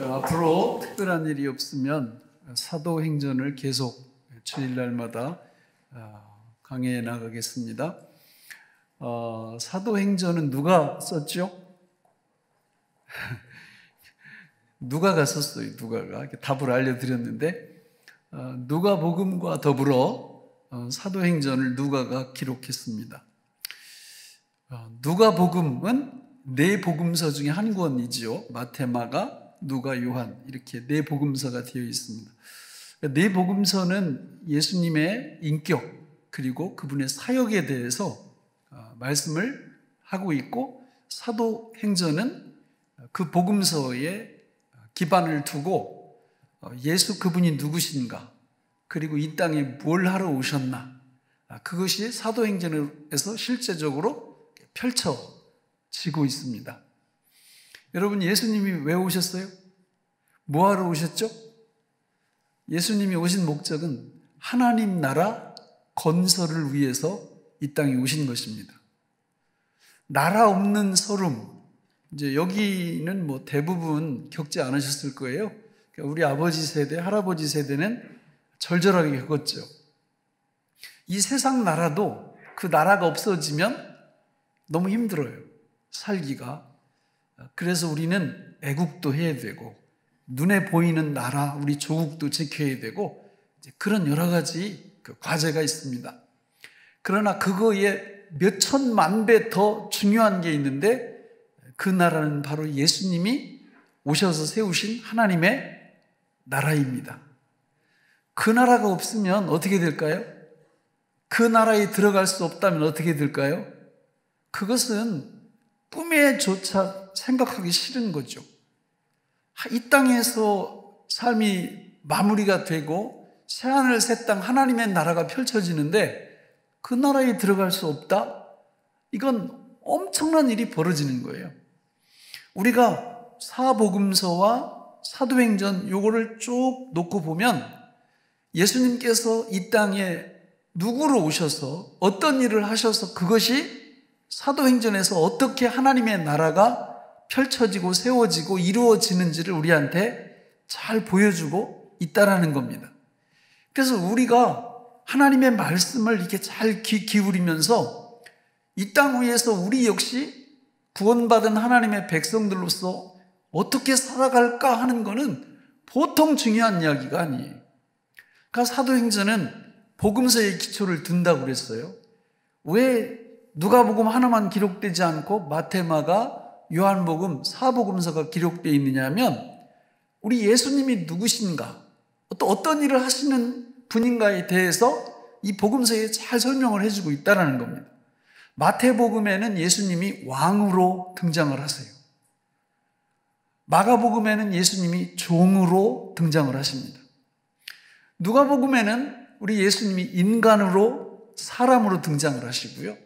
앞으로 특별한 일이 없으면 사도행전을 계속 주일날마다 강해해 나가겠습니다. 사도행전은 누가 썼죠? 누가가 썼어요. 누가가 답을 알려드렸는데 누가복음과 더불어 사도행전을 누가가 기록했습니다. 누가복음은 네 복음서 중에 한 권이지요. 마태, 마가, 누가, 요한 이렇게 네 복음서가 되어 있습니다. 네 복음서는 예수님의 인격 그리고 그분의 사역에 대해서 말씀을 하고 있고, 사도행전은 그 복음서에 기반을 두고 예수 그분이 누구신가, 그리고 이 땅에 뭘 하러 오셨나, 그것이 사도행전에서 실제적으로 펼쳐지고 있습니다. 여러분, 예수님이 왜 오셨어요? 뭐 하러 오셨죠? 예수님이 오신 목적은 하나님 나라 건설을 위해서 이 땅에 오신 것입니다. 나라 없는 서름, 이제 여기는 뭐 대부분 겪지 않으셨을 거예요. 우리 아버지 세대, 할아버지 세대는 절절하게 겪었죠. 이 세상 나라도 그 나라가 없어지면 너무 힘들어요, 살기가. 그래서 우리는 애국도 해야 되고, 눈에 보이는 나라, 우리 조국도 지켜야 되고, 그런 여러 가지 과제가 있습니다. 그러나 그거에 몇 천만 배 더 중요한 게 있는데, 그 나라는 바로 예수님이 오셔서 세우신 하나님의 나라입니다. 그 나라가 없으면 어떻게 될까요? 그 나라에 들어갈 수 없다면 어떻게 될까요? 그것은 꿈에조차 생각하기 싫은 거죠. 이 땅에서 삶이 마무리가 되고 새하늘 새 땅 하나님의 나라가 펼쳐지는데 그 나라에 들어갈 수 없다? 이건 엄청난 일이 벌어지는 거예요. 우리가 사복음서와 사도행전 요거를 쭉 놓고 보면 예수님께서 이 땅에 누구로 오셔서 어떤 일을 하셔서 그것이 사도행전에서 어떻게 하나님의 나라가 펼쳐지고 세워지고 이루어지는지를 우리한테 잘 보여주고 있다라는 겁니다. 그래서 우리가 하나님의 말씀을 이렇게 잘 귀 기울이면서 이 땅 위에서 우리 역시 구원받은 하나님의 백성들로서 어떻게 살아갈까 하는 것은 보통 중요한 이야기가 아니에요. 그러니까 사도행전은 복음서의 기초를 둔다고 그랬어요. 왜 누가복음 하나만 기록되지 않고 마태, 마가, 요한복음, 사복음서가 기록되어 있느냐면 우리 예수님이 누구신가, 또 어떤 일을 하시는 분인가에 대해서 이 복음서에 잘 설명을 해주고 있다는 겁니다. 마태복음에는 예수님이 왕으로 등장을 하세요. 마가복음에는 예수님이 종으로 등장을 하십니다. 누가복음에는 우리 예수님이 인간으로, 사람으로 등장을 하시고요.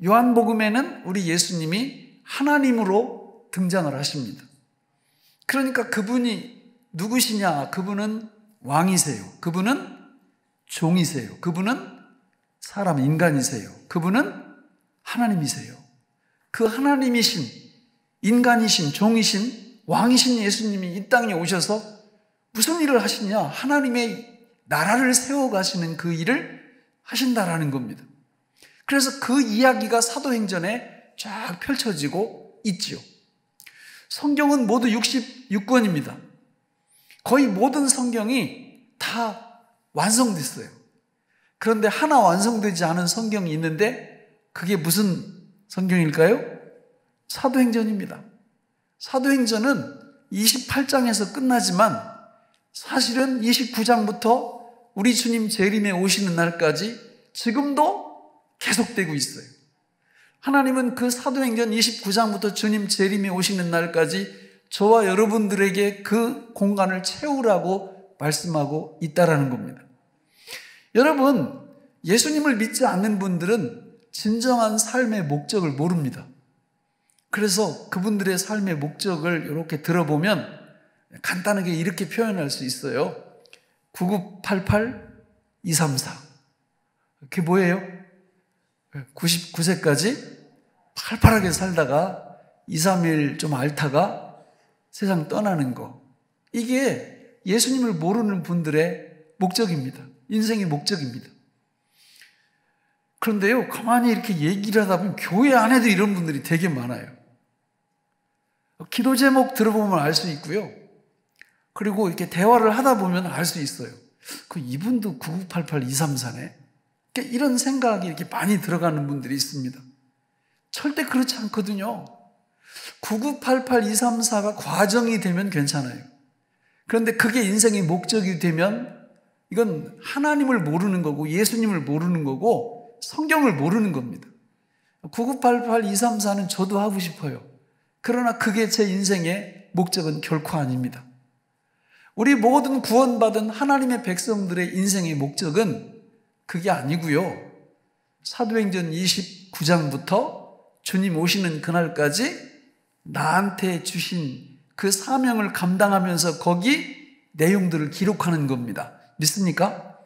요한복음에는 우리 예수님이 하나님으로 등장을 하십니다. 그러니까 그분이 누구시냐? 그분은 왕이세요. 그분은 종이세요. 그분은 사람, 인간이세요. 그분은 하나님이세요. 그 하나님이신, 인간이신, 종이신, 왕이신 예수님이 이 땅에 오셔서 무슨 일을 하시냐? 하나님의 나라를 세워가시는 그 일을 하신다라는 겁니다. 그래서 그 이야기가 사도행전에 쫙 펼쳐지고 있지요. 성경은 모두 66권입니다. 거의 모든 성경이 다 완성됐어요. 그런데 하나 완성되지 않은 성경이 있는데 그게 무슨 성경일까요? 사도행전입니다. 사도행전은 28장에서 끝나지만 사실은 29장부터 우리 주님 재림에 오시는 날까지 지금도 계속되고 있어요. 하나님은 그 사도행전 29장부터 주님 재림에 오시는 날까지 저와 여러분들에게 그 공간을 채우라고 말씀하고 있다라는 겁니다. 여러분, 예수님을 믿지 않는 분들은 진정한 삶의 목적을 모릅니다. 그래서 그분들의 삶의 목적을 이렇게 들어보면 간단하게 이렇게 표현할 수 있어요. 9988-234. 그게 뭐예요? 99세까지 팔팔하게 살다가 2, 3일 좀 앓다가 세상 떠나는 거. 이게 예수님을 모르는 분들의 목적입니다. 인생의 목적입니다. 그런데요, 가만히 이렇게 얘기를 하다 보면 교회 안에도 이런 분들이 되게 많아요. 기도 제목 들어보면 알 수 있고요. 그리고 이렇게 대화를 하다 보면 알 수 있어요. 이분도 9988234네. 그러니까 이런 생각이 이렇게 많이 들어가는 분들이 있습니다. 절대 그렇지 않거든요. 9988234가 과정이 되면 괜찮아요. 그런데 그게 인생의 목적이 되면 이건 하나님을 모르는 거고 예수님을 모르는 거고 성경을 모르는 겁니다. 9988234는 저도 하고 싶어요. 그러나 그게 제 인생의 목적은 결코 아닙니다. 우리 모든 구원받은 하나님의 백성들의 인생의 목적은 그게 아니고요. 사도행전 29장부터 주님 오시는 그날까지 나한테 주신 그 사명을 감당하면서 거기 내용들을 기록하는 겁니다. 믿습니까?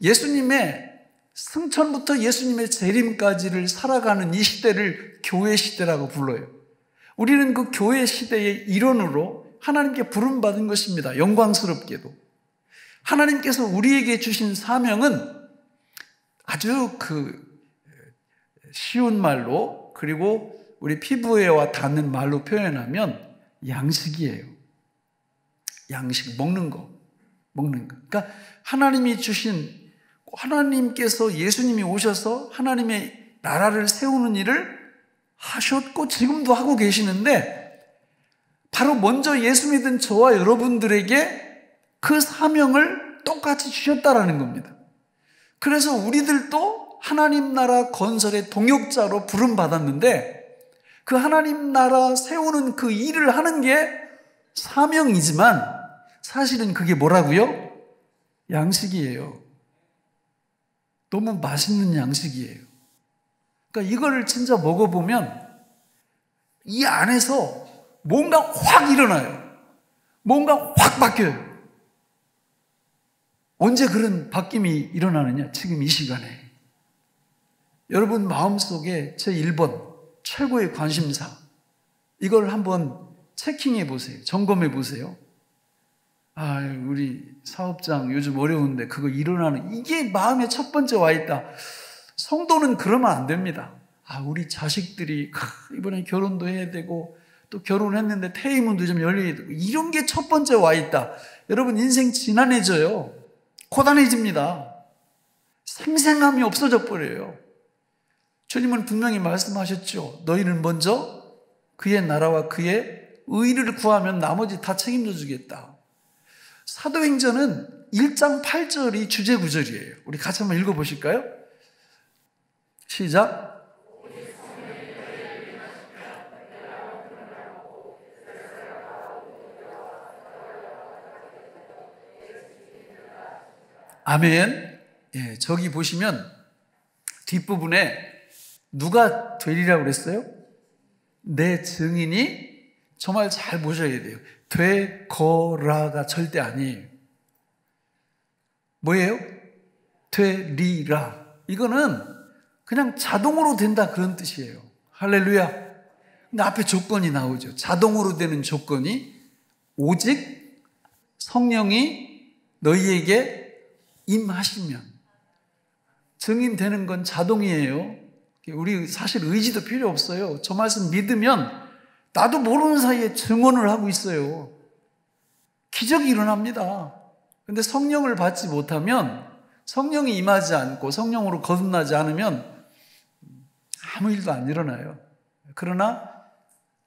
예수님의 승천부터 예수님의 재림까지를 살아가는 이 시대를 교회 시대라고 불러요. 우리는 그 교회 시대의 일원으로 하나님께 부름받은 것입니다. 영광스럽게도. 하나님께서 우리에게 주신 사명은 아주 쉬운 말로, 그리고 우리 피부에와 닿는 말로 표현하면 양식이에요. 양식, 먹는 거. 그러니까 하나님께서 예수님이 오셔서 하나님의 나라를 세우는 일을 하셨고 지금도 하고 계시는데, 바로 먼저 예수 믿은 저와 여러분들에게 그 사명을 똑같이 주셨다라는 겁니다. 그래서 우리들도 하나님 나라 건설의 동역자로 부름받았는데, 그 하나님 나라 세우는 그 일을 하는 게 사명이지만 사실은 그게 뭐라고요? 양식이에요. 너무 맛있는 양식이에요. 그러니까 이걸 진짜 먹어보면 이 안에서 뭔가 확 일어나요. 뭔가 확 바뀌어요. 언제 그런 바뀜이 일어나느냐? 지금 이 시간에. 여러분 마음속에 제 1번 최고의 관심사, 이걸 한번 체킹해 보세요. 점검해 보세요. 우리 사업장 요즘 어려운데 그거 일어나는, 이게 마음에 첫 번째 와 있다. 성도는 그러면 안 됩니다. 우리 자식들이 이번에 결혼도 해야 되고 또 결혼했는데 퇴임문도 좀 열려야 되고, 이런 게 첫 번째 와 있다. 여러분 인생 지난해져요. 고단해집니다. 생생함이 없어져 버려요. 주님은 분명히 말씀하셨죠. 너희는 먼저 그의 나라와 그의 의를 구하면 나머지 다 책임져 주겠다. 사도행전은 1장 8절이 주제 구절이에요. 우리 같이 한번 읽어보실까요? 시작. 아멘. 예, 저기 보시면 뒷부분에 누가 되리라고 그랬어요? 내 증인이, 정말 잘 보셔야 돼요. 되거라가 절대 아니에요. 뭐예요? 되리라. 이거는 그냥 자동으로 된다, 그런 뜻이에요. 할렐루야. 근데 앞에 조건이 나오죠. 자동으로 되는 조건이 오직 성령이 너희에게 임하시면. 증인되는 건 자동이에요. 우리 사실 의지도 필요 없어요. 저 말씀 믿으면 나도 모르는 사이에 증언을 하고 있어요. 기적이 일어납니다. 근데 성령을 받지 못하면, 성령이 임하지 않고 성령으로 거듭나지 않으면 아무 일도 안 일어나요. 그러나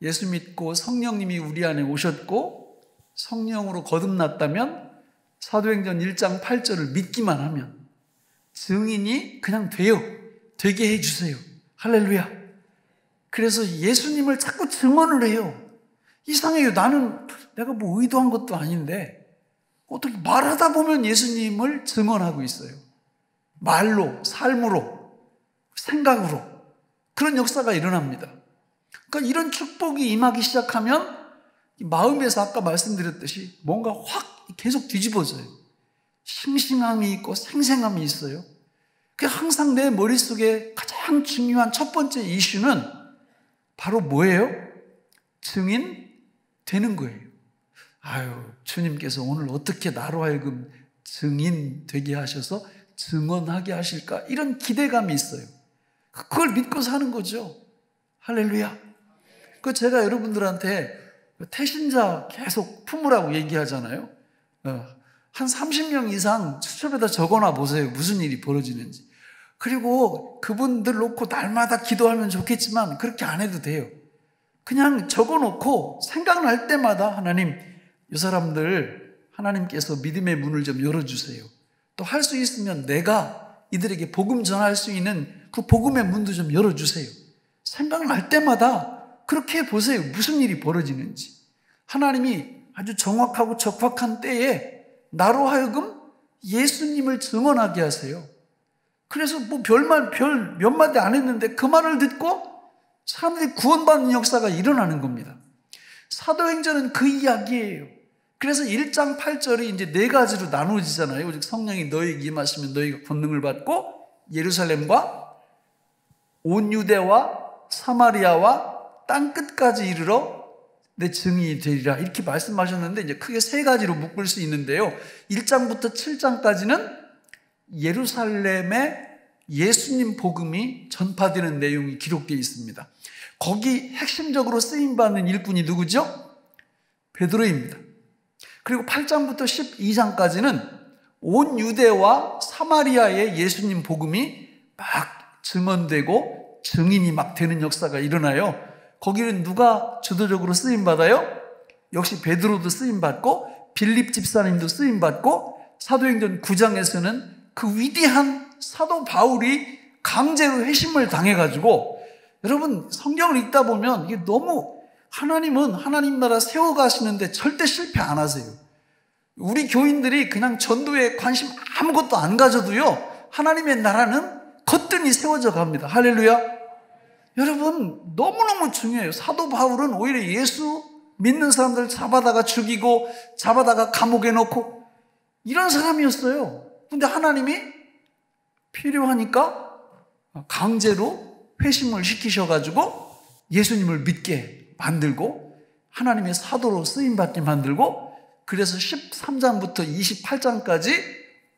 예수 믿고 성령님이 우리 안에 오셨고 성령으로 거듭났다면 사도행전 1장 8절을 믿기만 하면 증인이 그냥 돼요. 되게 해주세요. 할렐루야. 그래서 예수님을 자꾸 증언을 해요. 이상해요. 내가 뭐 의도한 것도 아닌데 어떻게 말하다 보면 예수님을 증언하고 있어요. 말로, 삶으로, 생각으로. 그런 역사가 일어납니다. 그러니까 이런 축복이 임하기 시작하면 마음에서 아까 말씀드렸듯이 뭔가 확 계속 뒤집어져요. 싱싱함이 있고 생생함이 있어요. 항상 내 머릿속에 가장 중요한 첫 번째 이슈는 바로 뭐예요? 증인 되는 거예요. 주님께서 오늘 어떻게 나로 하여금 증인 되게 하셔서 증언하게 하실까? 이런 기대감이 있어요. 그걸 믿고 사는 거죠. 할렐루야. 제가 여러분들한테 태신자 계속 품으라고 얘기하잖아요. 한 30명 이상 수첩에다 적어놔 보세요. 무슨 일이 벌어지는지. 그리고 그분들 놓고 날마다 기도하면 좋겠지만 그렇게 안 해도 돼요. 그냥 적어놓고 생각날 때마다 하나님, 이 사람들 하나님께서 믿음의 문을 좀 열어주세요. 또 할 수 있으면 내가 이들에게 복음 전할 수 있는 그 복음의 문도 좀 열어주세요. 생각날 때마다 그렇게 해보세요. 무슨 일이 벌어지는지. 하나님이 아주 정확하고 적확한 때에 나로 하여금 예수님을 증언하게 하세요. 그래서 별 몇 마디 안 했는데 그 말을 듣고 사람들이 구원받는 역사가 일어나는 겁니다. 사도행전은 그 이야기예요. 그래서 1장 8절이 이제 4가지로 나누어지잖아요. 오직 성령이 너희에게 임하시면 너희가 권능을 받고 예루살렘과 온 유대와 사마리아와 땅 끝까지 이르러 내 증인이 되리라 이렇게 말씀하셨는데 이제 크게 3가지로 묶을 수 있는데요. 1장부터 7장까지는 예루살렘에 예수님 복음이 전파되는 내용이 기록되어 있습니다. 거기 핵심적으로 쓰임받는 일꾼이 누구죠? 베드로입니다. 그리고 8장부터 12장까지는 온 유대와 사마리아의 예수님 복음이 막 증언되고 증인이 막 되는 역사가 일어나요. 거기는 누가 주도적으로 쓰임받아요? 역시 베드로도 쓰임받고 빌립 집사님도 쓰임받고 사도행전 9장에서는 그 위대한 사도 바울이 강제로 회심을 당해가지고 여러분 성경을 읽다 보면 이게 너무 하나님은 하나님 나라 세워가시는데 절대 실패 안 하세요. 우리 교인들이 그냥 전도에 관심 아무것도 안 가져도요 하나님의 나라는 거뜬히 세워져 갑니다. 할렐루야. 여러분 너무너무 중요해요. 사도 바울은 오히려 예수 믿는 사람들 잡아다가 죽이고 잡아다가 감옥에 넣고 이런 사람이었어요. 근데 하나님이 필요하니까 강제로 회심을 시키셔가지고 예수님을 믿게 만들고 하나님의 사도로 쓰임받게 만들고 그래서 13장부터 28장까지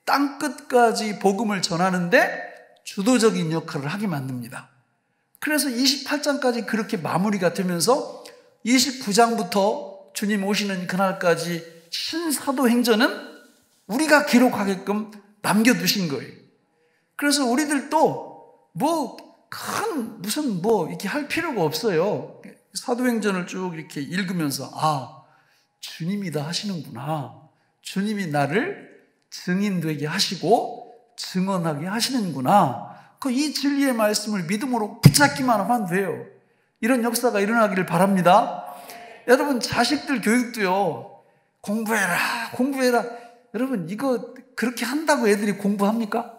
땅끝까지 복음을 전하는데 주도적인 역할을 하게 만듭니다. 그래서 28장까지 그렇게 마무리가 되면서 29장부터 주님 오시는 그날까지 신사도행전은 우리가 기록하게끔 남겨두신 거예요. 그래서 우리들도 이렇게 할 필요가 없어요. 사도행전을 쭉 이렇게 읽으면서 주님이 다 하시는구나. 주님이 나를 증인되게 하시고 증언하게 하시는구나. 이 진리의 말씀을 믿음으로 붙잡기만 하면 돼요. 이런 역사가 일어나기를 바랍니다. 여러분 자식들 교육도요. 공부해라. 여러분 이거 그렇게 한다고 애들이 공부합니까?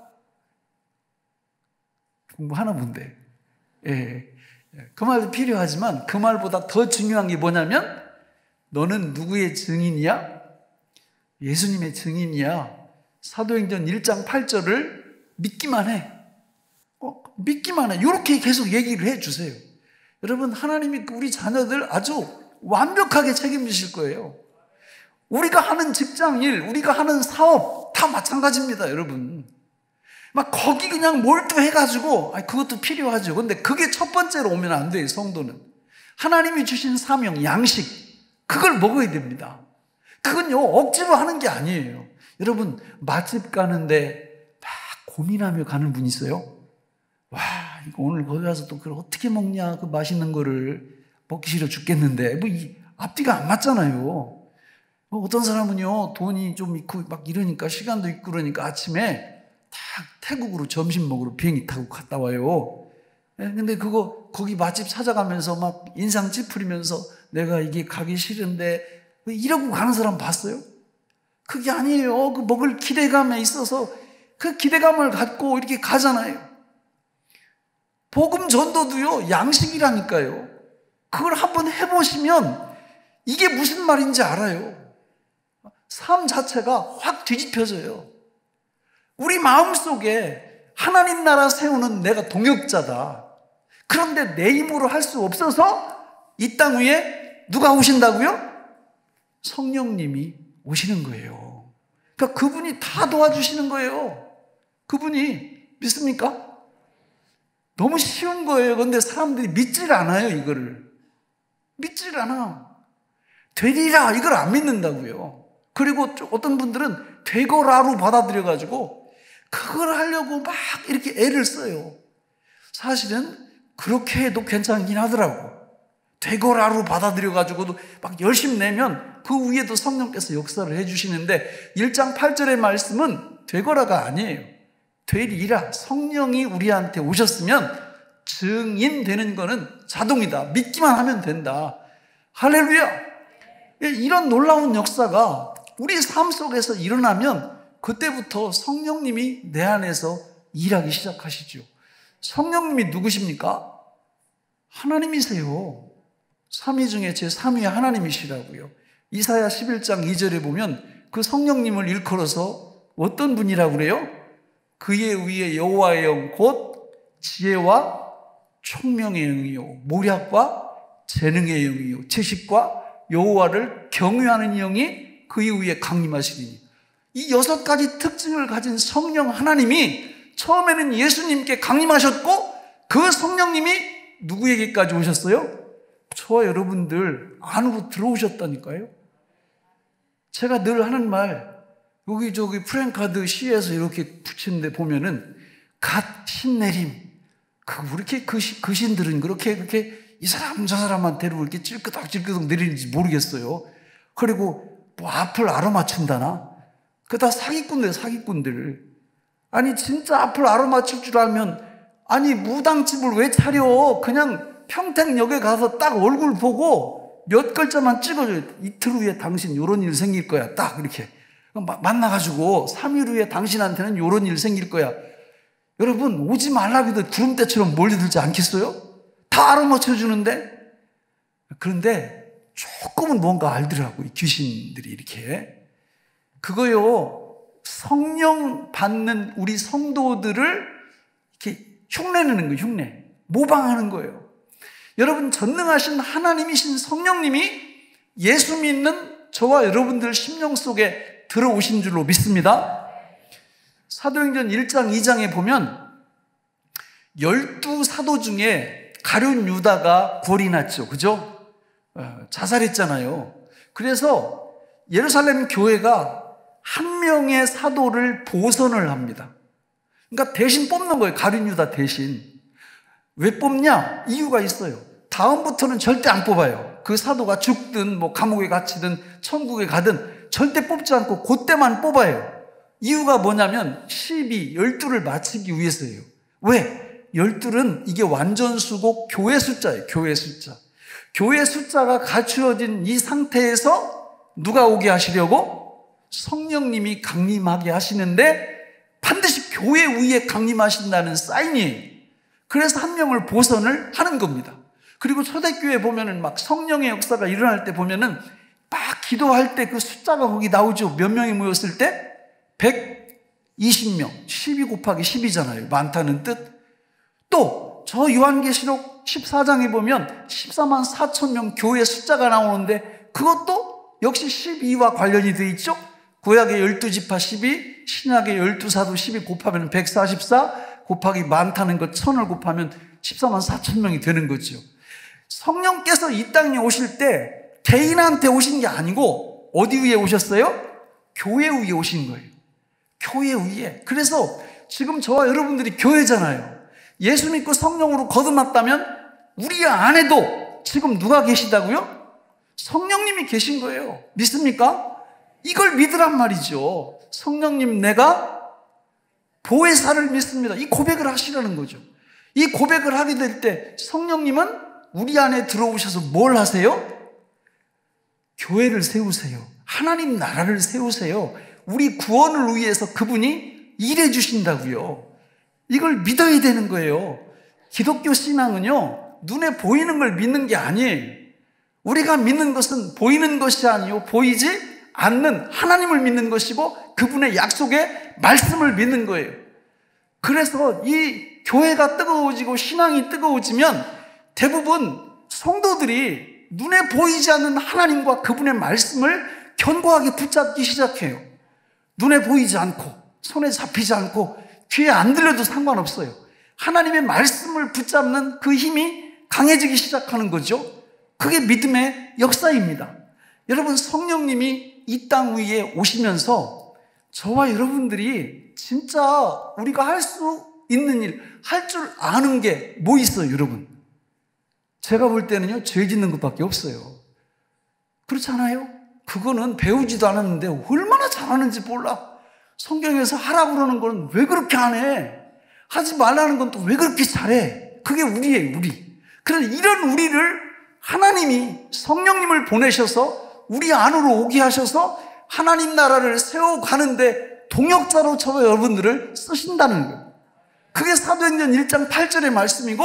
공부하나 본데. 그 말도 필요하지만 그 말보다 더 중요한 게 뭐냐면 너는 누구의 증인이야? 예수님의 증인이야. 사도행전 1장 8절을 믿기만 해. 믿기만 해. 이렇게 계속 얘기를 해주세요. 여러분 하나님이 우리 자녀들 아주 완벽하게 책임지실 거예요. 우리가 하는 직장일, 우리가 하는 사업 다 마찬가지입니다. 여러분 막 거기 그냥 몰두해가지고 그것도 필요하죠. 근데 그게 첫 번째로 오면 안 돼요. 성도는 하나님이 주신 사명, 양식 그걸 먹어야 됩니다. 그건요 억지로 하는 게 아니에요. 여러분 맛집 가는데 막 고민하며 가는 분 있어요? 이거 오늘 거기 가서 또 그걸 어떻게 먹냐, 그 맛있는 거를 먹기 싫어 죽겠는데 이 앞뒤가 안 맞잖아요. 어떤 사람은요 돈이 좀 있고 막 이러니까 시간도 있고 그러니까 아침에 딱 태국으로 점심 먹으러 비행기 타고 갔다 와요. 근데 거기 맛집 찾아가면서 막 인상 찌푸리면서 내가 이게 가기 싫은데 이러고 가는 사람 봤어요? 그게 아니에요. 그 먹을 기대감에 있어서 그 기대감을 갖고 이렇게 가잖아요. 복음 전도도요 양식이라니까요. 그걸 한번 해보시면 이게 무슨 말인지 알아요. 삶 자체가 확 뒤집혀져요. 우리 마음속에 하나님 나라 세우는 내가 동역자다. 그런데 내 힘으로 할 수 없어서 이 땅 위에 누가 오신다고요? 성령님이 오시는 거예요. 그러니까 그분이 다 도와주시는 거예요. 그분이. 믿습니까? 너무 쉬운 거예요. 그런데 사람들이 믿질 않아요, 이거를. 믿질 않아. 되리라, 이걸 안 믿는다고요. 그리고 어떤 분들은 되거라로 받아들여가지고 그걸 하려고 막 이렇게 애를 써요. 사실은 그렇게 해도 괜찮긴 하더라고. 되거라로 받아들여가지고도 막 열심히 내면 그 위에도 성령께서 역사를 해주시는데 1장 8절의 말씀은 되거라가 아니에요. 되리라. 성령이 우리한테 오셨으면 증인되는 거는 자동이다. 믿기만 하면 된다. 할렐루야. 이런 놀라운 역사가 우리 삶 속에서 일어나면 그때부터 성령님이 내 안에서 일하기 시작하시죠. 성령님이 누구십니까? 하나님이세요. 삼위 중에 제3위 하나님이시라고요. 이사야 11장 2절에 보면 그 성령님을 일컬어서 어떤 분이라고 그래요? 그의 위에 여호와의 영 곧 지혜와 총명의 영이요 모략과 재능의 영이요 지식과 여호와를 경외하는 영이 그의 위에 강림하시리니. 이 6가지 특징을 가진 성령 하나님이 처음에는 예수님께 강림하셨고 그 성령님이 누구에게까지 오셨어요? 저와 여러분들 안으로 들어오셨다니까요. 제가 늘 하는 말, 여기 프랭카드 시에서 이렇게 붙이는데 보면은 갓 신내림. 왜 이렇게 그 신들은 그렇게 이 사람 저 사람한테로 이렇게 찔끄덕 내리는지 모르겠어요. 그리고 뭐 앞을 알아맞춘다나? 그다 사기꾼들. 아니 진짜 앞을 알아맞힐 줄 알면 아니 무당집을 왜 차려? 그냥 평택역에 가서 딱 얼굴 보고 몇 글자만 찍어줘요. 이틀 후에 당신 요런 일 생길 거야. 딱 이렇게 만나가지고 3일 후에 당신한테는 요런 일 생길 거야. 여러분 오지 말라고 해도 구름대처럼 몰려들지 않겠어요? 다 알아맞혀주는데. 그런데 조금은 뭔가 알더라고, 이 귀신들이 이렇게. 그거요, 성령 받는 우리 성도들을 이렇게 흉내내는 거예요, 흉내. 모방하는 거예요. 여러분, 전능하신 하나님이신 성령님이 예수 믿는 저와 여러분들 심령 속에 들어오신 줄로 믿습니다. 사도행전 1장 2장에 보면 12사도 중에 가룟 유다가 골이 났죠. 그죠? 자살했잖아요. 그래서 예루살렘 교회가 한 명의 사도를 보선을 합니다. 그러니까 대신 뽑는 거예요. 가룟 유다 대신. 왜 뽑냐? 이유가 있어요. 다음부터는 절대 안 뽑아요. 그 사도가 죽든 뭐 감옥에 갇히든 천국에 가든 절대 뽑지 않고 그때만 뽑아요. 이유가 뭐냐면 12를 마치기 위해서예요. 왜? 12은 이게 완전수고 교회 숫자예요. 교회 숫자. 교회 숫자가 갖추어진 이 상태에서 누가 오게 하시려고? 성령님이 강림하게 하시는데 반드시 교회 위에 강림하신다는 사인이에요. 그래서 한 명을 보선을 하는 겁니다. 그리고 초대교회 보면은 막 성령의 역사가 일어날 때 보면은 막 기도할 때 그 숫자가 거기 나오죠. 몇 명이 모였을 때? 120명. 12 곱하기 10이잖아요. 많다는 뜻. 또 저 요한계시록 14장에 보면 14만 4천 명 교회 숫자가 나오는데 그것도 역시 12와 관련이 되어 있죠. 구약의 12지파 12, 신약의 12사도 12 곱하면 144 곱하기 많다는 것 1000을 곱하면 14만 4천 명이 되는 거죠. 성령께서 이 땅에 오실 때 개인한테 오신 게 아니고 어디 위에 오셨어요? 교회 위에 오신 거예요. 교회 위에. 그래서 지금 저와 여러분들이 교회잖아요. 예수 믿고 성령으로 거듭났다면 우리 안에도 지금 누가 계시다고요? 성령님이 계신 거예요. 믿습니까? 이걸 믿으란 말이죠. 성령님, 내가 보혜사를 믿습니다. 이 고백을 하시라는 거죠. 이 고백을 하게 될 때 성령님은 우리 안에 들어오셔서 뭘 하세요? 교회를 세우세요. 하나님 나라를 세우세요. 우리 구원을 위해서 그분이 일해 주신다고요. 이걸 믿어야 되는 거예요. 기독교 신앙은요, 눈에 보이는 걸 믿는 게 아니에요. 우리가 믿는 것은 보이는 것이 아니요, 보이지 않는 하나님을 믿는 것이고 그분의 약속의 말씀을 믿는 거예요. 그래서 이 교회가 뜨거워지고 신앙이 뜨거워지면 대부분 성도들이 눈에 보이지 않는 하나님과 그분의 말씀을 견고하게 붙잡기 시작해요. 눈에 보이지 않고 손에 잡히지 않고 귀에 안 들려도 상관없어요. 하나님의 말씀을 붙잡는 그 힘이 강해지기 시작하는 거죠. 그게 믿음의 역사입니다. 여러분, 성령님이 이 땅 위에 오시면서 저와 여러분들이 진짜 우리가 할 수 있는 일, 할 줄 아는 게 뭐 있어요, 여러분? 제가 볼 때는요, 죄 짓는 것밖에 없어요. 그렇지 않아요? 그거는 배우지도 않았는데 얼마나 잘하는지 몰라. 성경에서 하라고 그러는 건 왜 그렇게 안 해? 하지 말라는 건 또 왜 그렇게 잘해? 그게 우리예요, 우리. 그런데 이런 우리를 하나님이 성령님을 보내셔서 우리 안으로 오게 하셔서 하나님 나라를 세워가는데 동역자로 저와 여러분들을 쓰신다는 거예요. 그게 사도행전 1장 8절의 말씀이고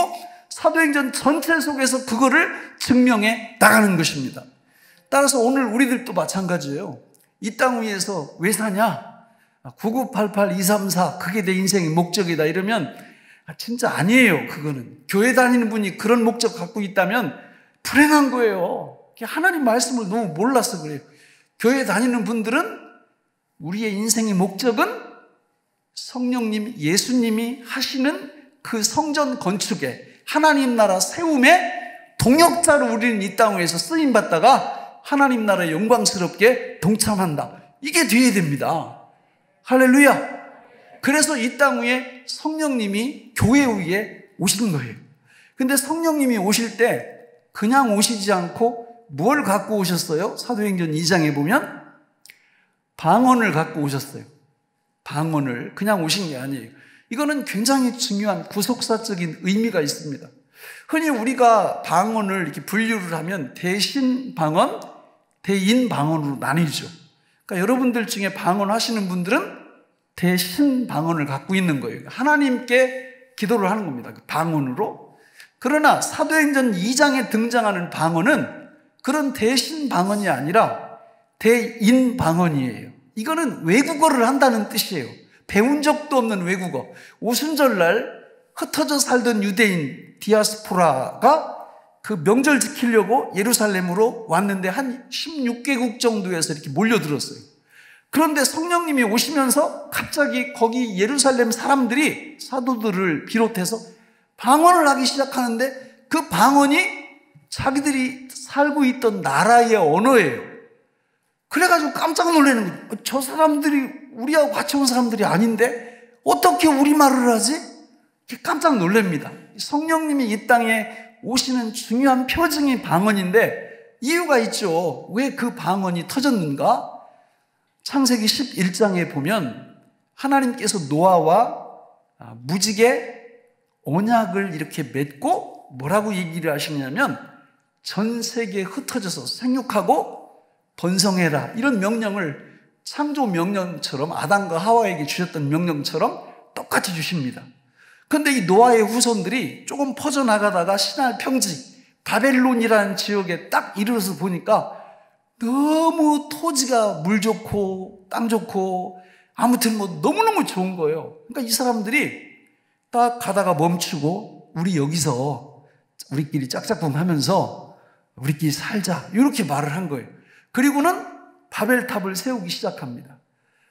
사도행전 전체 속에서 그거를 증명해 나가는 것입니다. 따라서 오늘 우리들도 마찬가지예요. 이 땅 위에서 왜 사냐? 9988-234 그게 내 인생의 목적이다 이러면 진짜 아니에요. 그거는 교회 다니는 분이 그런 목적 갖고 있다면 불행한 거예요. 하나님 말씀을 너무 몰라서 그래요. 교회 다니는 분들은 우리의 인생의 목적은 성령님, 예수님이 하시는 그 성전 건축에 하나님 나라 세움에 동역자로 우리는 이 땅 위에서 쓰임받다가 하나님 나라에 영광스럽게 동참한다. 이게 돼야 됩니다. 할렐루야. 그래서 이 땅 위에 성령님이 교회 위에 오시는 거예요. 근데 성령님이 오실 때 그냥 오시지 않고 뭘 갖고 오셨어요? 사도행전 2장에 보면 방언을 갖고 오셨어요. 방언을 그냥 오신 게 아니에요. 이거는 굉장히 중요한 구속사적인 의미가 있습니다. 흔히 우리가 방언을 이렇게 분류를 하면 대신 방언, 대인 방언으로 나뉘죠. 그러니까 여러분들 중에 방언 하시는 분들은 대신 방언을 갖고 있는 거예요. 하나님께 기도를 하는 겁니다. 방언으로. 그러나 사도행전 2장에 등장하는 방언은 그런 대신 방언이 아니라 대인 방언이에요. 이거는 외국어를 한다는 뜻이에요. 배운 적도 없는 외국어. 오순절날 흩어져 살던 유대인 디아스포라가 그 명절 지키려고 예루살렘으로 왔는데 한 16개국 정도에서 이렇게 몰려들었어요. 그런데 성령님이 오시면서 갑자기 거기 예루살렘 사람들이 사도들을 비롯해서 방언을 하기 시작하는데 그 방언이 자기들이 살고 있던 나라의 언어예요. 그래가지고 깜짝 놀라는 거예요. 저 사람들이 우리하고 같이 온 사람들이 아닌데 어떻게 우리말을 하지? 깜짝 놀랍니다. 성령님이 이 땅에 오시는 중요한 표징이 방언인데 이유가 있죠. 왜 그 방언이 터졌는가? 창세기 11장에 보면 하나님께서 노아와 무지개 언약을 이렇게 맺고 뭐라고 얘기를 하시냐면 전 세계에 흩어져서 생육하고 번성해라 이런 명령을 창조 명령처럼 아담과 하와에게 주셨던 명령처럼 똑같이 주십니다. 그런데 이 노아의 후손들이 조금 퍼져나가다가 시날 평지 바벨론이라는 지역에 딱 이르러서 보니까 너무 토지가 물 좋고 땅 좋고 아무튼 뭐 너무너무 좋은 거예요. 그러니까 이 사람들이 딱 가다가 멈추고 우리 여기서 우리끼리 짝짝꿍 하면서 우리끼리 살자 이렇게 말을 한 거예요. 그리고는 바벨탑을 세우기 시작합니다.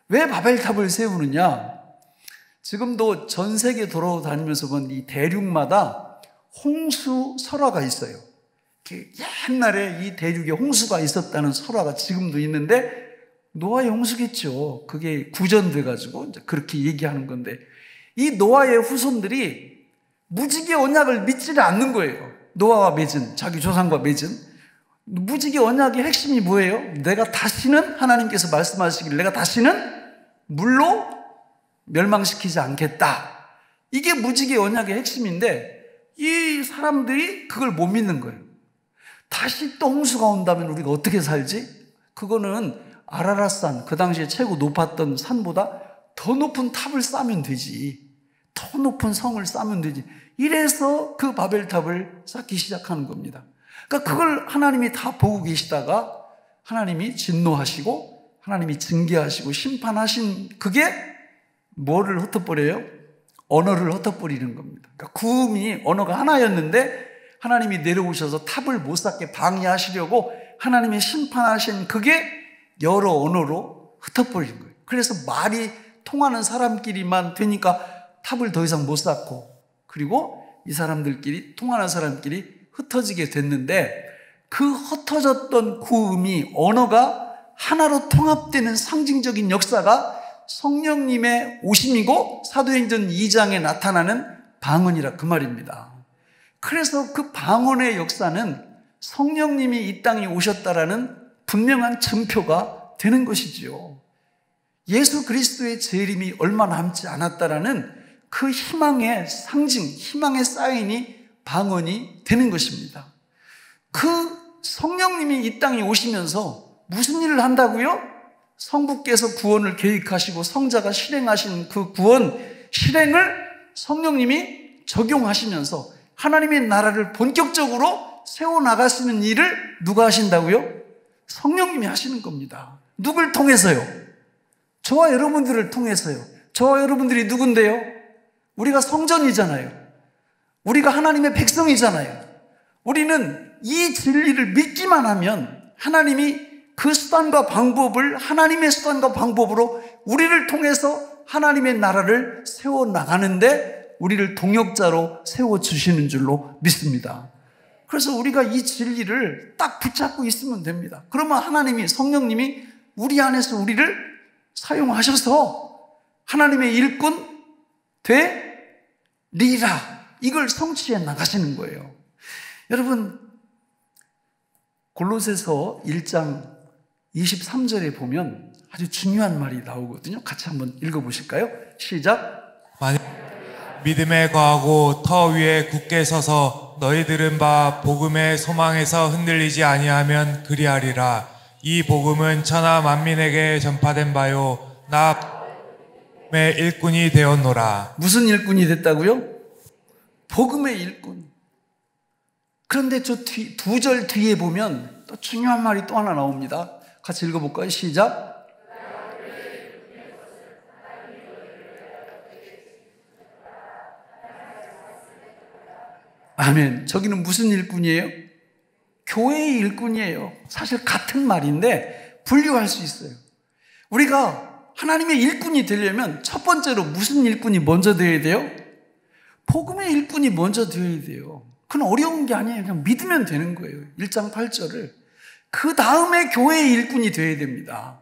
왜 바벨탑을 세우느냐? 지금도 전 세계 돌아다니면서 본 이 대륙마다 홍수 설화가 있어요. 옛날에 이 대륙에 홍수가 있었다는 설화가 지금도 있는데 노아의 홍수겠죠. 그게 구전돼가지고 이제 그렇게 얘기하는 건데 이 노아의 후손들이 무지개 언약을 믿지를 않는 거예요. 노아와 맺은, 자기 조상과 맺은 무지개 언약의 핵심이 뭐예요? 내가 다시는 하나님께서 말씀하시길 내가 다시는 물로 멸망시키지 않겠다. 이게 무지개 언약의 핵심인데 이 사람들이 그걸 못 믿는 거예요. 다시 또 홍수가 온다면 우리가 어떻게 살지? 그거는 아라랏산, 그 당시에 최고 높았던 산보다 더 높은 탑을 쌓으면 되지. 더 높은 성을 쌓으면 되지. 이래서 그 바벨탑을 쌓기 시작하는 겁니다. 그러니까 그걸 하나님이 다 보고 계시다가 하나님이 진노하시고 하나님이 징계하시고 심판하신 그게 뭐를 흩어버려요? 언어를 흩어버리는 겁니다. 그러니까 구음이 언어가 하나였는데 하나님이 내려오셔서 탑을 못 쌓게 방해하시려고 하나님이 심판하신 그게 여러 언어로 흩어버린 거예요. 그래서 말이 통하는 사람끼리만 되니까 탑을 더 이상 못 쌓고, 그리고 이 사람들끼리, 통하는 사람끼리 흩어지게 됐는데, 그 흩어졌던 구음이, 언어가 하나로 통합되는 상징적인 역사가 성령님의 오심이고 사도행전 2장에 나타나는 방언이라 그 말입니다. 그래서 그 방언의 역사는 성령님이 이 땅에 오셨다라는 분명한 증표가 되는 것이지요. 예수 그리스도의 재림이 얼마 남지 않았다라는 그 희망의 상징, 희망의 사인이 방언이 되는 것입니다. 그 성령님이 이 땅에 오시면서 무슨 일을 한다고요? 성부께서 구원을 계획하시고 성자가 실행하신 그 구원 실행을 성령님이 적용하시면서 하나님의 나라를 본격적으로 세워나가시는 일을 누가 하신다고요? 성령님이 하시는 겁니다. 누굴 통해서요? 저와 여러분들을 통해서요. 저와 여러분들이 누군데요? 우리가 성전이잖아요. 우리가 하나님의 백성이잖아요. 우리는 이 진리를 믿기만 하면 하나님이 그 수단과 방법을 하나님의 수단과 방법으로 우리를 통해서 하나님의 나라를 세워나가는데 우리를 동역자로 세워주시는 줄로 믿습니다. 그래서 우리가 이 진리를 딱 붙잡고 있으면 됩니다. 그러면 하나님이, 성령님이 우리 안에서 우리를 사용하셔서 하나님의 일꾼 되리라, 이걸 성취해 나가시는 거예요. 여러분, 골로새서 1장 23절에 보면 아주 중요한 말이 나오거든요. 같이 한번 읽어보실까요? 시작. 만약 믿음에 거하고 터 위에 굳게 서서 너희들은 바 복음의 소망에서 흔들리지 아니하면 그리하리라. 이 복음은 천하 만민에게 전파된 바요 나 복음의 일꾼이 되었노라. 무슨 일꾼이 됐다고요? 복음의 일꾼. 그런데 저 두 절 뒤에 보면 또 중요한 말이 또 하나 나옵니다. 같이 읽어볼까요? 시작. 아멘. 저기는 무슨 일꾼이에요? 교회의 일꾼이에요. 사실 같은 말인데 분류할 수 있어요. 우리가 하나님의 일꾼이 되려면 첫 번째로 무슨 일꾼이 먼저 되어야 돼요? 복음의 일꾼이 먼저 되어야 돼요. 그건 어려운 게 아니에요. 그냥 믿으면 되는 거예요. 1장 8절을. 그 다음에 교회의 일꾼이 되어야 됩니다.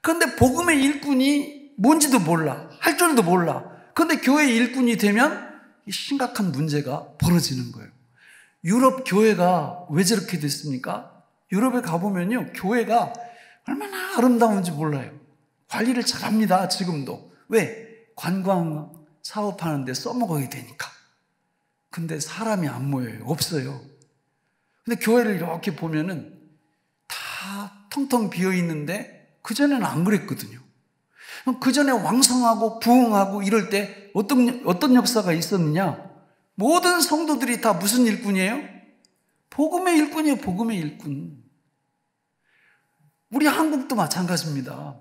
그런데 복음의 일꾼이 뭔지도 몰라. 할 줄도 몰라. 그런데 교회의 일꾼이 되면 심각한 문제가 벌어지는 거예요. 유럽 교회가 왜 저렇게 됐습니까? 유럽에 가보면요, 교회가 얼마나 아름다운지 몰라요. 관리를 잘합니다, 지금도. 왜? 관광 사업하는데 써먹어야 되니까. 근데 사람이 안 모여요. 없어요. 근데 교회를 이렇게 보면은 다 텅텅 비어 있는데 그전에는 안 그랬거든요. 그전에 왕성하고 부흥하고 이럴 때 어떤 역사가 있었느냐? 모든 성도들이 다 무슨 일꾼이에요? 복음의 일꾼이에요. 복음의 일꾼. 우리 한국도 마찬가지입니다.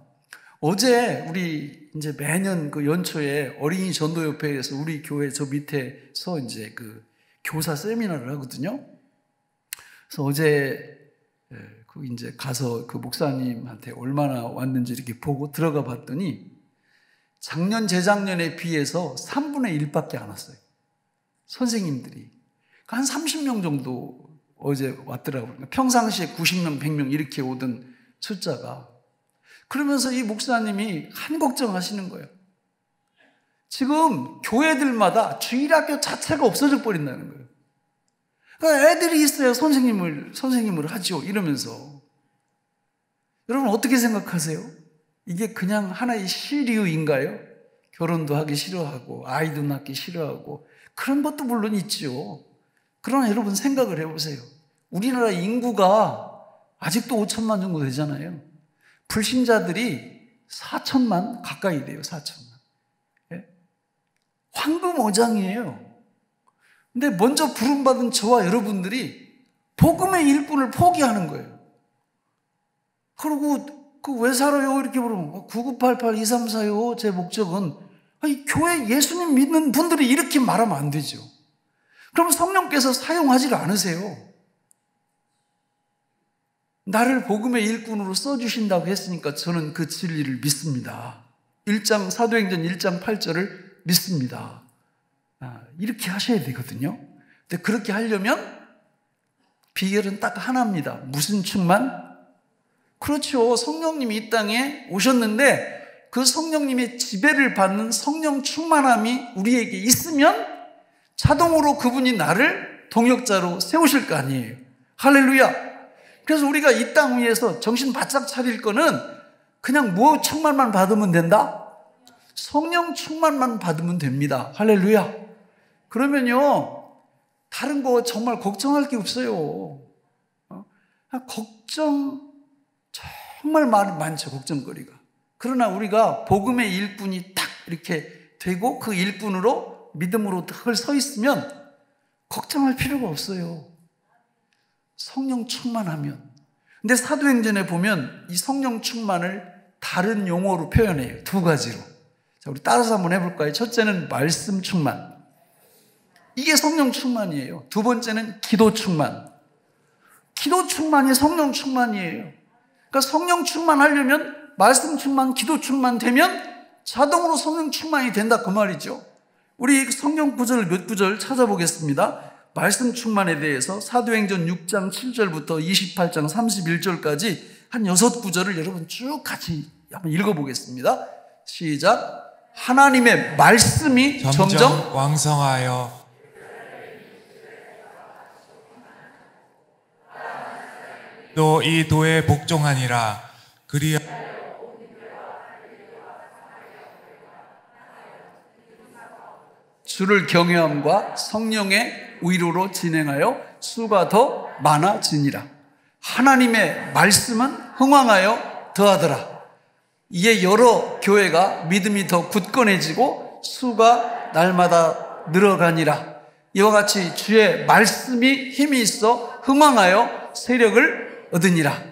어제 우리 이제 매년 그 연초에 어린이 전도협회에서 우리 교회 저 밑에서 이제 그 교사 세미나를 하거든요. 그래서 어제 그 이제 가서 그 목사님한테 얼마나 왔는지 이렇게 보고 들어가 봤더니 작년, 재작년에 비해서 3분의 1밖에 안 왔어요. 선생님들이. 한 30명 정도 어제 왔더라고요. 평상시에 90명, 100명 이렇게 오던 숫자가. 그러면서 이 목사님이 한 걱정하시는 거예요. 지금 교회들마다 주일학교 자체가 없어져 버린다는 거예요. 그러니까 애들이 있어야 선생님을 하죠. 이러면서. 여러분 어떻게 생각하세요? 이게 그냥 하나의 시류인가요? 결혼도 하기 싫어하고 아이도 낳기 싫어하고 그런 것도 물론 있죠. 그러나 여러분 생각을 해보세요. 우리나라 인구가 아직도 5천만 정도 되잖아요. 불신자들이 4천만 가까이 돼요. 4천만. 예? 황금어장이에요. 근데 먼저 부름받은 저와 여러분들이 복음의 일꾼을 포기하는 거예요. 그리고 그 왜 살아요? 이렇게 물으면 9988-234요. 제 목적은 아니, 교회 예수님 믿는 분들이 이렇게 말하면 안 되죠. 그럼 성령께서 사용하지 않으세요. 나를 복음의 일꾼으로 써주신다고 했으니까 저는 그 진리를 믿습니다. 사도행전 1장 8절을 믿습니다. 이렇게 하셔야 되거든요. 근데 그렇게 하려면 비결은 딱 하나입니다. 무슨 충만? 그렇죠. 성령님이 이 땅에 오셨는데 그 성령님의 지배를 받는 성령 충만함이 우리에게 있으면 자동으로 그분이 나를 동역자로 세우실 거 아니에요. 할렐루야. 그래서 우리가 이 땅 위에서 정신 바짝 차릴 거는 그냥 뭐 충만만 받으면 된다? 성령 충만만 받으면 됩니다. 할렐루야. 그러면요, 다른 거 정말 걱정할 게 없어요. 걱정 정말 많죠. 걱정거리가. 그러나 우리가 복음의 일꾼이 딱 이렇게 되고 그 일꾼으로 믿음으로 늘 서 있으면 걱정할 필요가 없어요. 성령 충만하면. 근데 사도행전에 보면 이 성령 충만을 다른 용어로 표현해요. 두 가지로. 자, 우리 따라서 한번 해볼까요? 첫째는 말씀 충만. 이게 성령 충만이에요. 두 번째는 기도 충만. 기도 충만이 성령 충만이에요. 그러니까 성령 충만하려면 말씀 충만, 기도 충만 되면 자동으로 성령 충만이 된다 그 말이죠. 우리 성경 구절 몇 구절 찾아보겠습니다. 말씀 충만에 대해서 사도행전 6장 7절부터 28장 31절까지 한 6구절을 여러분 쭉 같이 한번 읽어보겠습니다. 시작. 하나님의 말씀이 점점 왕성하여 또 이 도에 복종하니라. 그리하 주를 경외함과 성령의 의로로 진행하여 수가 더 많아지니라. 하나님의 말씀은 흥왕하여 더하더라. 이에 여러 교회가 믿음이 더 굳건해지고 수가 날마다 늘어가니라. 이와 같이 주의 말씀이 힘이 있어 흥왕하여 세력을 얻으니라.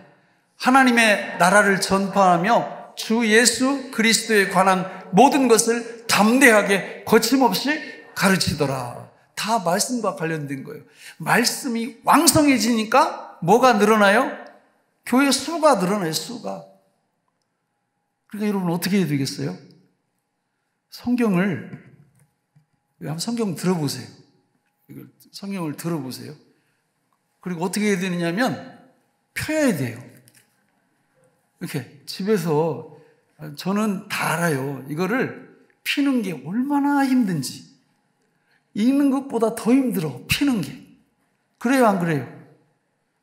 하나님의 나라를 전파하며 주 예수 그리스도에 관한 모든 것을 담대하게 거침없이 가르치더라. 다 말씀과 관련된 거예요. 말씀이 왕성해지니까 뭐가 늘어나요? 교회 수가 늘어나요. 수가. 그러니까 여러분 어떻게 해야 되겠어요? 한번 성경 들어보세요. 성경을 들어보세요. 그리고 어떻게 해야 되느냐면 펴야 돼요. 이렇게 집에서 저는 다 알아요. 이거를 피는 게 얼마나 힘든지. 읽는 것보다 더 힘들어. 피는 게. 그래요, 안 그래요?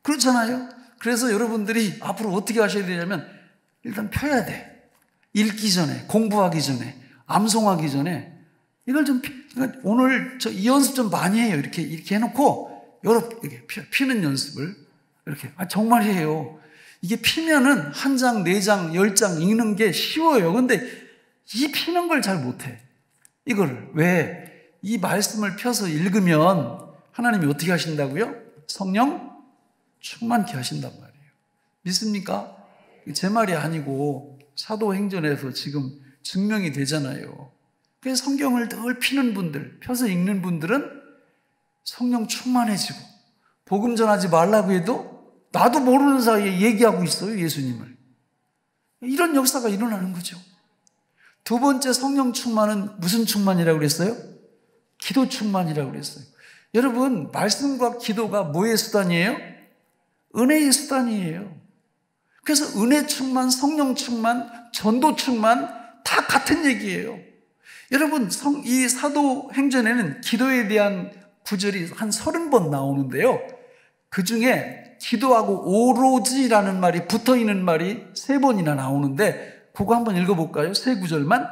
그렇잖아요. 그래서 여러분들이 앞으로 어떻게 하셔야 되냐면 일단 펴야 돼. 읽기 전에, 공부하기 전에, 암송하기 전에 이걸 좀 오늘 이 연습 좀 많이 해요. 이렇게 해놓고 이렇게 피는 연습을 이렇게 정말 해요. 이게 피면은 한 장, 4장, 10장 읽는 게 쉬워요. 근데 이 피는 걸 잘 못해. 이거를. 왜? 이 말씀을 펴서 읽으면 하나님이 어떻게 하신다고요? 성령 충만케 하신단 말이에요. 믿습니까? 제 말이 아니고 사도행전에서 지금 증명이 되잖아요. 그래서 성경을 늘 피는 분들, 펴서 읽는 분들은 성령 충만해지고 복음 전하지 말라고 해도 나도 모르는 사이에 얘기하고 있어요, 예수님을. 이런 역사가 일어나는 거죠. 두 번째 성령 충만은 무슨 충만이라고 그랬어요? 기도 충만이라고 그랬어요. 여러분, 말씀과 기도가 뭐의 수단이에요? 은혜의 수단이에요. 그래서 은혜 충만, 성령 충만, 전도 충만 다 같은 얘기예요. 여러분, 이 사도행전에는 기도에 대한 구절이 한 30번 나오는데요. 그 중에 기도하고 오로지라는 말이 붙어있는 말이 3번이나 나오는데 그거 한번 읽어볼까요? 3구절만.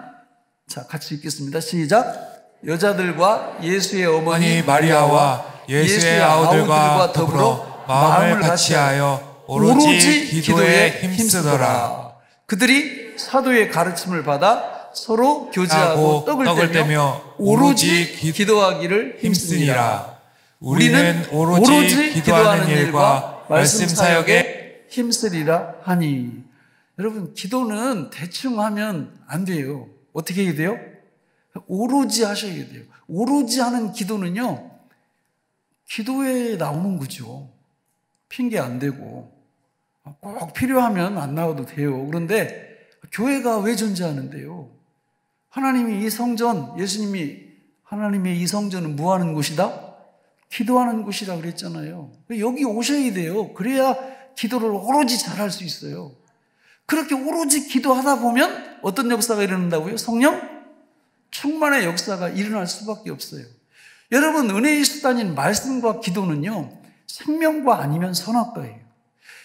자, 같이 읽겠습니다. 시작. 여자들과 예수의 어머니 마리아와 예수의 아우들과 더불어 마음을 같이하여 오로지 기도에 힘쓰더라. 그들이 사도의 가르침을 받아 서로 교제하고 떡을 떼며 오로지 기도하기를 힘쓰니라. 우리는 오로지 기도하는 일과 말씀 사역에 힘쓰리라 하니. 여러분, 기도는 대충 하면 안 돼요. 어떻게 해야 돼요? 오로지 하셔야 돼요. 오로지 하는 기도는요, 기도에 나오는 거죠. 핑계 안 대고. 꼭 필요하면 안 나와도 돼요. 그런데 교회가 왜 존재하는데요? 하나님이 이 성전, 예수님이 하나님의 이 성전은 뭐 하는 곳이다? 기도하는 곳이라 그랬잖아요. 여기 오셔야 돼요. 그래야 기도를 오로지 잘할 수 있어요. 그렇게 오로지 기도하다 보면 어떤 역사가 일어난다고요? 성령 충만의 역사가 일어날 수밖에 없어요. 여러분, 은혜의 수단인 말씀과 기도는요, 생명과 아니면 선악과예요.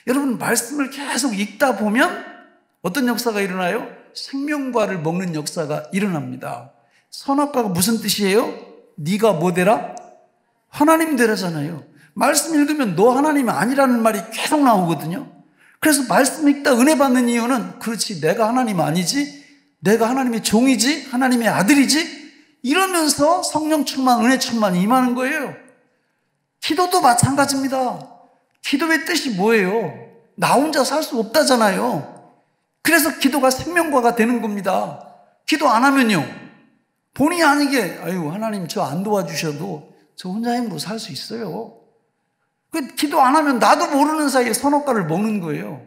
여러분, 말씀을 계속 읽다 보면 어떤 역사가 일어나요? 생명과를 먹는 역사가 일어납니다. 선악과가 무슨 뜻이에요? 네가 뭐 되라? 하나님 되라잖아요. 말씀 읽으면 너 하나님이 아니라는 말이 계속 나오거든요. 그래서 말씀 읽다 은혜 받는 이유는 그렇지, 내가 하나님 아니지? 내가 하나님의 종이지? 하나님의 아들이지? 이러면서 성령 충만, 은혜 충만이 임하는 거예요. 기도도 마찬가지입니다. 기도의 뜻이 뭐예요? 나 혼자 살 수 없다잖아요. 그래서 기도가 생명과가 되는 겁니다. 기도 안 하면요, 본의 아니게 하나님 저 안 도와주셔도 저 혼자 힘으로 살 수 있어요. 기도 안 하면 나도 모르는 사이에 선악과를 먹는 거예요.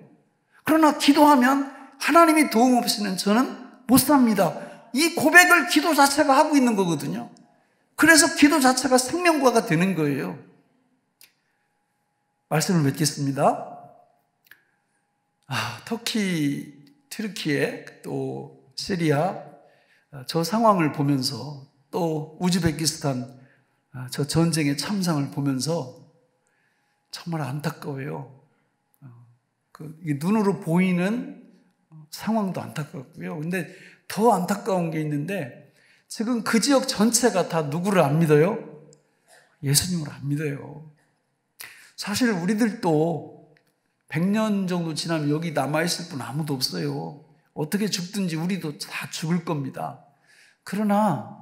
그러나 기도하면 하나님이 도움 없이는 저는 못 삽니다. 이 고백을 기도 자체가 하고 있는 거거든요. 그래서 기도 자체가 생명과가 되는 거예요. 말씀을 맺겠습니다. 터키, 튀르키예, 또 시리아 저 상황을 보면서, 또 우즈베키스탄 저 전쟁의 참상을 보면서 정말 안타까워요. 눈으로 보이는 상황도 안타깝고요. 근데 더 안타까운 게 있는데, 지금 그 지역 전체가 다 누구를 안 믿어요? 예수님을 안 믿어요. 사실 우리들도 100년 정도 지나면 여기 남아있을 분 아무도 없어요. 어떻게 죽든지 우리도 다 죽을 겁니다. 그러나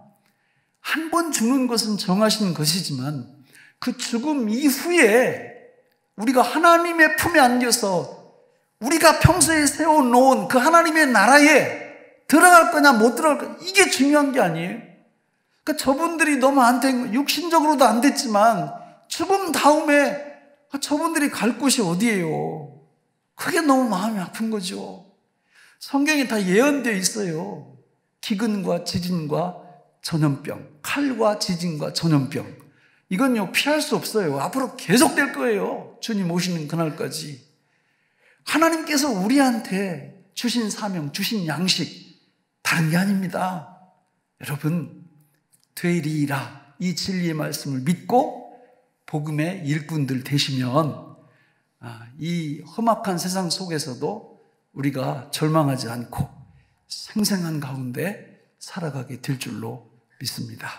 한 번 죽는 것은 정하신 것이지만 그 죽음 이후에 우리가 하나님의 품에 안겨서 우리가 평소에 세워놓은 그 하나님의 나라에 들어갈 거냐 못 들어갈 거냐, 이게 중요한 게 아니에요. 그러니까 저분들이 너무 안 된, 육신적으로도 안 됐지만 죽음 다음에 저분들이 갈 곳이 어디예요? 그게 너무 마음이 아픈 거죠. 성경에 다 예언되어 있어요. 기근과 지진과 전염병, 칼과 지진과 전염병, 이건요 피할 수 없어요. 앞으로 계속될 거예요. 주님 오시는 그날까지. 하나님께서 우리한테 주신 사명, 주신 양식 다른 게 아닙니다. 여러분, 되리라, 이 진리의 말씀을 믿고 복음의 일꾼들 되시면 이 험악한 세상 속에서도 우리가 절망하지 않고 생생한 가운데 살아가게 될 줄로 믿습니다.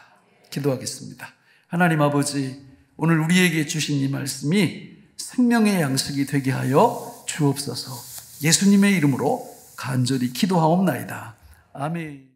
기도하겠습니다. 하나님 아버지, 오늘 우리에게 주신 이 말씀이 생명의 양식이 되게 하여 주옵소서. 예수님의 이름으로 간절히 기도하옵나이다. 아멘.